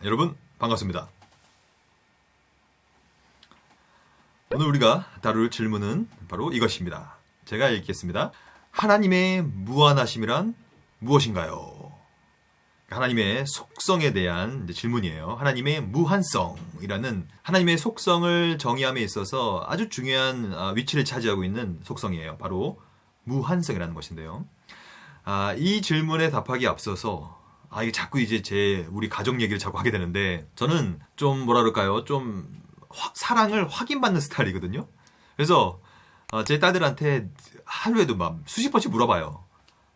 여러분 반갑습니다. 오늘 우리가 다룰 질문은 바로 이것입니다. 제가 읽겠습니다. 하나님의 무한하심이란 무엇인가요? 하나님의 속성에 대한 질문이에요. 하나님의 무한성이라는 하나님의 속성을 정의함에 있어서 아주 중요한 위치를 차지하고 있는 속성이에요. 바로 무한성이라는 것인데요. 이 질문에 답하기 앞서서 이게 자꾸 이제 우리 가족 얘기를 자꾸 하게 되는데, 저는 좀 뭐라 그럴까요? 좀 사랑을 확인받는 스타일이거든요. 그래서 제 딸들한테 하루에도 막 수십 번씩 물어봐요.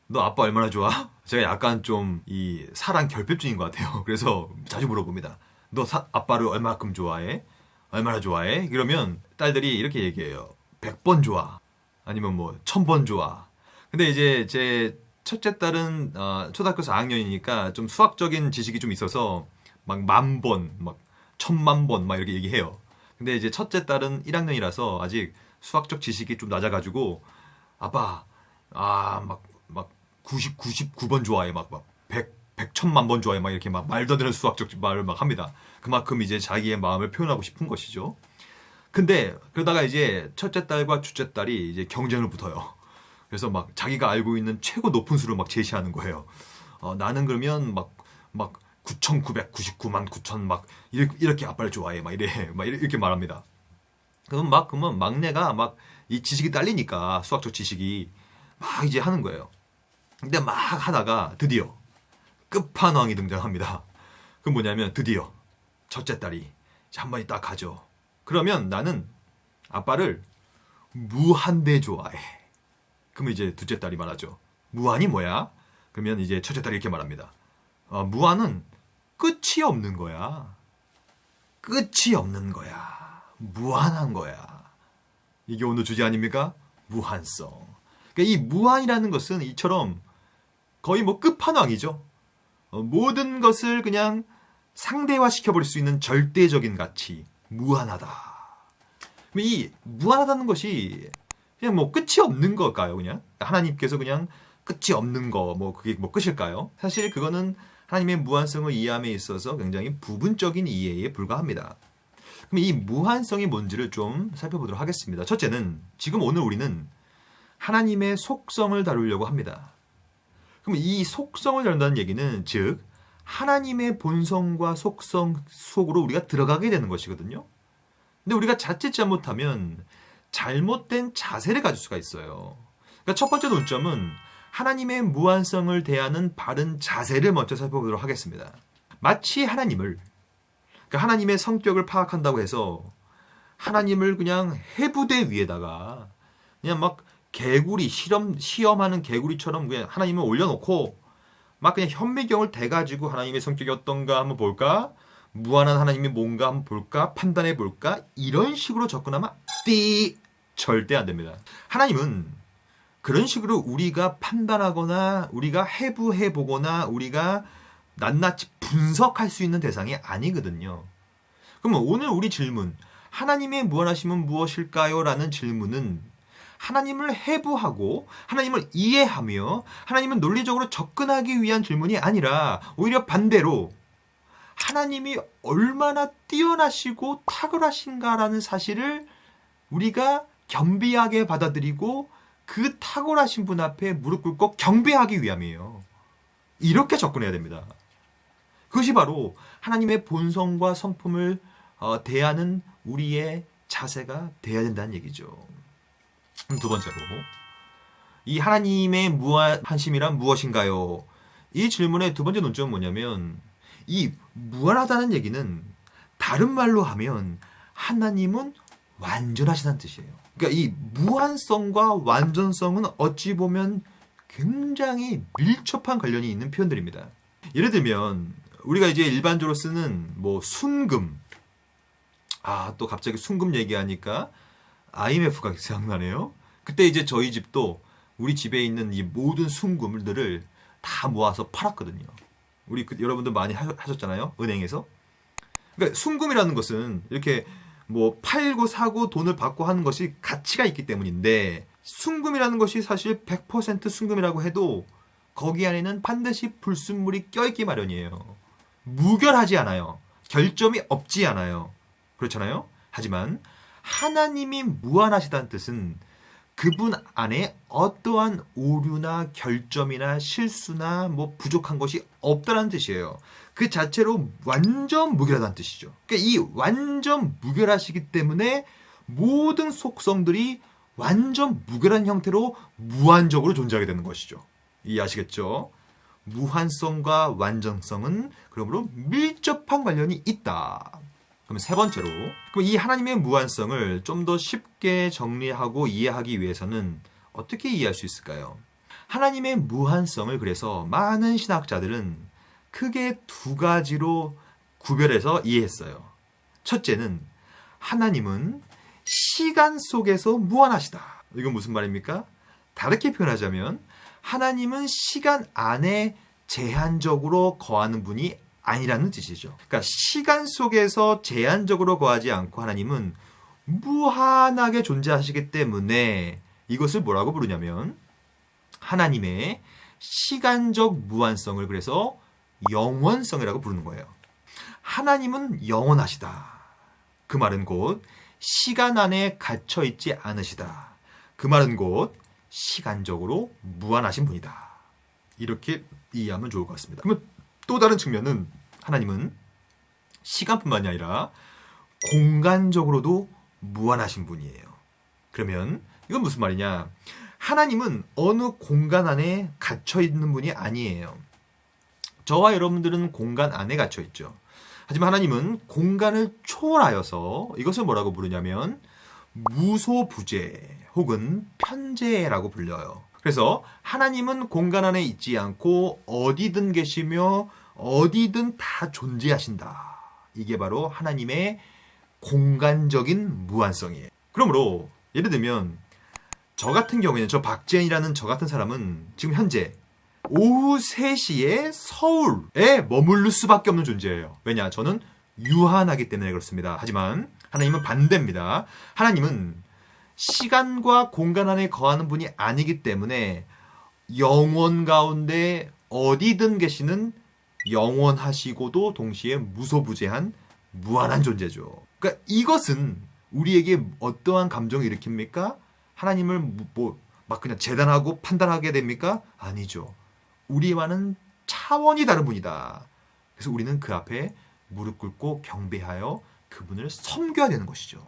너 아빠 얼마나 좋아? 제가 약간 좀 이 사랑 결핍증인 것 같아요. 그래서 자주 물어봅니다. 너 아빠를 얼마큼 좋아해? 얼마나 좋아해? 그러면 딸들이 이렇게 얘기해요. 100번 좋아. 아니면 뭐 1000번 좋아. 근데 이제 제 첫째 딸은 초등학교 4학년이니까 좀 수학적인 지식이 좀 있어서 막 10,000번, 막 10,000,000번 막 이렇게 얘기해요. 근데 이제 첫째 딸은 1학년이라서 아직 수학적 지식이 좀 낮아가지고 아빠 막 99번 좋아해, 막 100,000,000번 좋아해, 막 이렇게 막 말도 안 되는 수학적 말을 막 합니다. 그만큼 이제 자기의 마음을 표현하고 싶은 것이죠. 근데 그러다가 이제 첫째 딸과 둘째 딸이 이제 경쟁을 붙어요. 그래서 막 자기가 알고 있는 최고 높은 수를 막 제시하는 거예요. 나는 그러면 막 9,999만 9천 막 이렇게 아빠를 좋아해, 막 이렇게 말합니다. 그러면 막내가 막 이 지식이 딸리니까 수학적 지식이 막 이제 하는 거예요. 근데 막 하다가 드디어 끝판왕이 등장합니다. 그건 뭐냐면 드디어 첫째 딸이 한 번이 딱 가죠. 그러면 나는 아빠를 무한대 좋아해. 그러면 이제 둘째 딸이 말하죠. 무한이 뭐야? 그러면 이제 첫째 딸이 이렇게 말합니다. 무한은 끝이 없는 거야. 끝이 없는 거야. 무한한 거야. 이게 오늘 주제 아닙니까? 무한성. 그러니까 이 무한이라는 것은 이처럼 거의 뭐 끝판왕이죠. 모든 것을 그냥 상대화 시켜버릴 수 있는 절대적인 가치. 무한하다. 이 무한하다는 것이 그냥 뭐 끝이 없는 걸까요? 그냥 하나님께서 그냥 끝이 없는 거, 뭐 그게 뭐 끝일까요? 사실 그거는 하나님의 무한성을 이해함에 있어서 굉장히 부분적인 이해에 불과합니다. 그럼 이 무한성이 뭔지를 좀 살펴보도록 하겠습니다. 첫째는 지금 오늘 우리는 하나님의 속성을 다루려고 합니다. 그럼 이 속성을 다룬다는 얘기는 즉 하나님의 본성과 속성 속으로 우리가 들어가게 되는 것이거든요. 근데 우리가 자칫 잘못하면 잘못된 자세를 가질 수가 있어요. 그러니까 첫 번째 논점은 하나님의 무한성을 대하는 바른 자세를 먼저 살펴보도록 하겠습니다. 마치 그러니까 하나님의 성격을 파악한다고 해서 하나님을 그냥 해부대 위에다가 그냥 막 개구리 시험하는 개구리처럼 그냥 하나님을 올려놓고 막 그냥 현미경을 대가지고 하나님의 성격이 어떤가 한번 볼까? 무한한 하나님이 뭔가 한번 볼까? 판단해 볼까? 이런 식으로 접근하면 절대 안 됩니다. 하나님은 그런 식으로 우리가 판단하거나 우리가 해부해 보거나 우리가 낱낱이 분석할 수 있는 대상이 아니거든요. 그러면 오늘 우리 질문, 하나님의 무한하심은 무엇일까요? 라는 질문은 하나님을 해부하고 하나님을 이해하며 하나님을 논리적으로 접근하기 위한 질문이 아니라 오히려 반대로 하나님이 얼마나 뛰어나시고 탁월하신가라는 사실을 우리가 겸비하게 받아들이고 그 탁월하신 분 앞에 무릎 꿇고 경배하기 위함이에요. 이렇게 접근해야 됩니다. 그것이 바로 하나님의 본성과 성품을 대하는 우리의 자세가 돼야 된다는 얘기죠. 두 번째로 이 하나님의 무한하심이란 무엇인가요? 이 질문의 두 번째 논점은 뭐냐면 이 무한하다는 얘기는 다른 말로 하면 하나님은 완전하시다는 뜻이에요. 그러니까 이 무한성과 완전성은 어찌 보면 굉장히 밀접한 관련이 있는 표현들입니다. 예를 들면 우리가 이제 일반적으로 쓰는 뭐 순금, 또 갑자기 순금 얘기하니까 IMF가 생각나네요. 그때 이제 저희 집도 우리 집에 있는 이 모든 순금들을 다 모아서 팔았거든요. 여러분들 많이 하셨잖아요, 은행에서. 그러니까 순금이라는 것은 이렇게 뭐 팔고 사고 돈을 받고 하는 것이 가치가 있기 때문인데, 순금이라는 것이 사실 100% 순금이라고 해도 거기 안에는 반드시 불순물이 껴있기 마련이에요. 무결하지 않아요. 결점이 없지 않아요. 그렇잖아요. 하지만 하나님이 무한하시다는 뜻은 그분 안에 어떠한 오류나 결점이나 실수나 뭐 부족한 것이 없다는 뜻이에요. 그 자체로 완전 무결하다는 뜻이죠. 그러니까 이 완전 무결하시기 때문에 모든 속성들이 완전 무결한 형태로 무한적으로 존재하게 되는 것이죠. 이해하시겠죠? 무한성과 완전성은 그러므로 밀접한 관련이 있다. 그럼 세 번째로, 그럼 이 하나님의 무한성을 좀 더 쉽게 정리하고 이해하기 위해서는 어떻게 이해할 수 있을까요? 하나님의 무한성을 그래서 많은 신학자들은 크게 두 가지로 구별해서 이해했어요. 첫째는 하나님은 시간 속에서 무한하시다. 이건 무슨 말입니까? 다르게 표현하자면 하나님은 시간 안에 제한적으로 거하는 분이 아니라는 뜻이죠. 그러니까 시간 속에서 제한적으로 거하지 않고 하나님은 무한하게 존재하시기 때문에 이것을 뭐라고 부르냐면 하나님의 시간적 무한성을 그래서 영원성이라고 부르는 거예요. 하나님은 영원하시다. 그 말은 곧 시간 안에 갇혀 있지 않으시다. 그 말은 곧 시간적으로 무한하신 분이다. 이렇게 이해하면 좋을 것 같습니다. 그러면 또 다른 측면은 하나님은 시간뿐만이 아니라 공간적으로도 무한하신 분이에요. 그러면 이건 무슨 말이냐? 하나님은 어느 공간 안에 갇혀 있는 분이 아니에요. 저와 여러분들은 공간 안에 갇혀 있죠. 하지만 하나님은 공간을 초월하여서 이것을 뭐라고 부르냐면 무소부재 혹은 편재라고 불려요. 그래서 하나님은 공간 안에 있지 않고 어디든 계시며 어디든 다 존재하신다. 이게 바로 하나님의 공간적인 무한성이에요. 그러므로 예를 들면 저 같은 경우에는 저 박재현이라는 저 같은 사람은 지금 현재 오후 3시에 서울에 머무를 수밖에 없는 존재예요. 왜냐? 저는 유한하기 때문에 그렇습니다. 하지만 하나님은 반대입니다. 하나님은 시간과 공간 안에 거하는 분이 아니기 때문에 영원 가운데 어디든 계시는 영원하시고도 동시에 무소부재한 무한한 존재죠. 그러니까 이것은 우리에게 어떠한 감정을 일으킵니까? 하나님을 막 그냥 재단하고 판단하게 됩니까? 아니죠. 우리와는 차원이 다른 분이다. 그래서 우리는 그 앞에 무릎 꿇고 경배하여 그분을 섬겨야 되는 것이죠.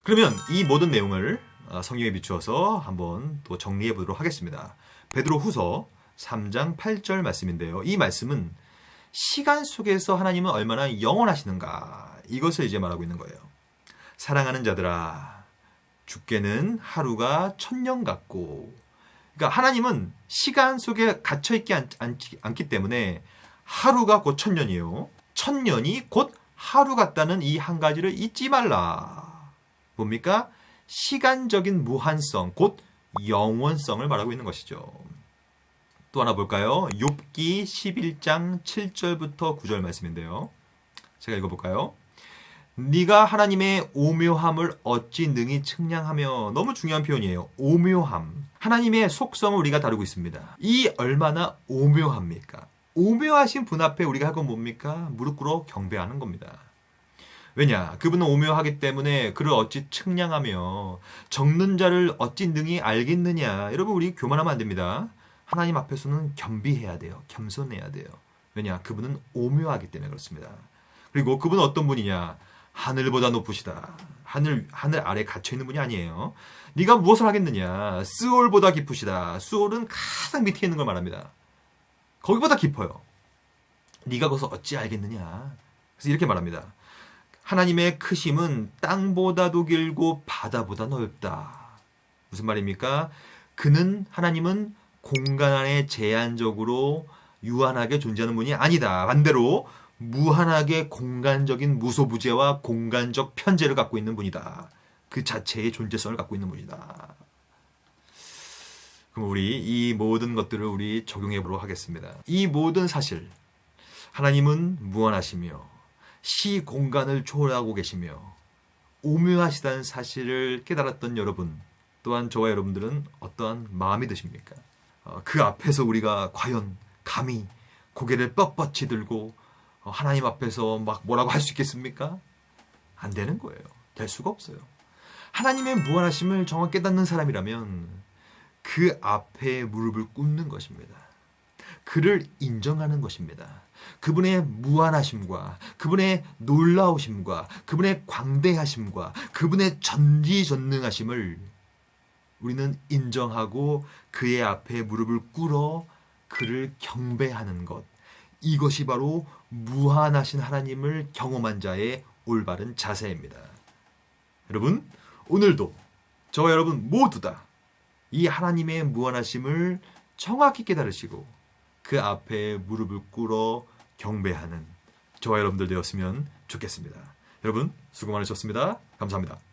그러면 이 모든 내용을 성경에 비추어서 한번 또 정리해 보도록 하겠습니다. 베드로 후서 3장 8절 말씀인데요. 이 말씀은 시간 속에서 하나님은 얼마나 영원하시는가 이것을 이제 말하고 있는 거예요. 사랑하는 자들아 주께는 하루가 1000년 같고, 그러니까 하나님은 시간 속에 갇혀있지 않기 때문에 하루가 곧 1000년이에요. 1000년이 곧 하루 같다는 이 한 가지를 잊지 말라. 뭡니까? 시간적인 무한성, 곧 영원성을 말하고 있는 것이죠. 또 하나 볼까요? 욥기 11장 7절부터 9절 말씀인데요. 제가 읽어볼까요? 네가 하나님의 오묘함을 어찌 능히 측량하며, 너무 중요한 표현이에요. 오묘함. 하나님의 속성을 우리가 다루고 있습니다. 이 얼마나 오묘합니까? 오묘하신 분 앞에 우리가 할 건 뭡니까? 무릎 꿇어 경배하는 겁니다. 왜냐? 그분은 오묘하기 때문에 그를 어찌 측량하며 적는 자를 어찌 능히 알겠느냐. 여러분 우리 교만하면 안 됩니다. 하나님 앞에서는 겸비해야 돼요. 겸손해야 돼요. 왜냐? 그분은 오묘하기 때문에 그렇습니다. 그리고 그분은 어떤 분이냐? 하늘보다 높으시다. 하늘 아래 갇혀있는 분이 아니에요. 네가 무엇을 하겠느냐? 스올보다 깊으시다. 스올은 가장 밑에 있는 걸 말합니다. 거기보다 깊어요. 네가 거기서 어찌 알겠느냐? 그래서 이렇게 말합니다. 하나님의 크심은 땅보다도 길고 바다보다 넓다. 무슨 말입니까? 하나님은 공간 안에 제한적으로 유한하게 존재하는 분이 아니다. 반대로 무한하게 공간적인 무소부재와 공간적 편재를 갖고 있는 분이다. 그 자체의 존재성을 갖고 있는 분이다. 그럼 우리 이 모든 것들을 우리 적용해 보도록 하겠습니다. 이 모든 사실, 하나님은 무한하시며 시 공간을 초월하고 계시며 오묘하시다는 사실을 깨달았던 여러분, 또한 저와 여러분들은 어떠한 마음이 드십니까? 그 앞에서 우리가 과연 감히 고개를 뻣뻣이 들고 하나님 앞에서 막 뭐라고 할 수 있겠습니까? 안 되는 거예요. 될 수가 없어요. 하나님의 무한하심을 정확히 깨닫는 사람이라면 그 앞에 무릎을 꿇는 것입니다. 그를 인정하는 것입니다. 그분의 무한하심과 그분의 놀라우심과 그분의 광대하심과 그분의 전지전능하심을 우리는 인정하고 그의 앞에 무릎을 꿇어 그를 경배하는 것. 이것이 바로 무한하신 하나님을 경험한 자의 올바른 자세입니다. 여러분, 오늘도 저와 여러분 모두 다 이 하나님의 무한하심을 정확히 깨달으시고 그 앞에 무릎을 꿇어 경배하는 저와 여러분들 되었으면 좋겠습니다. 여러분, 수고 많으셨습니다. 감사합니다.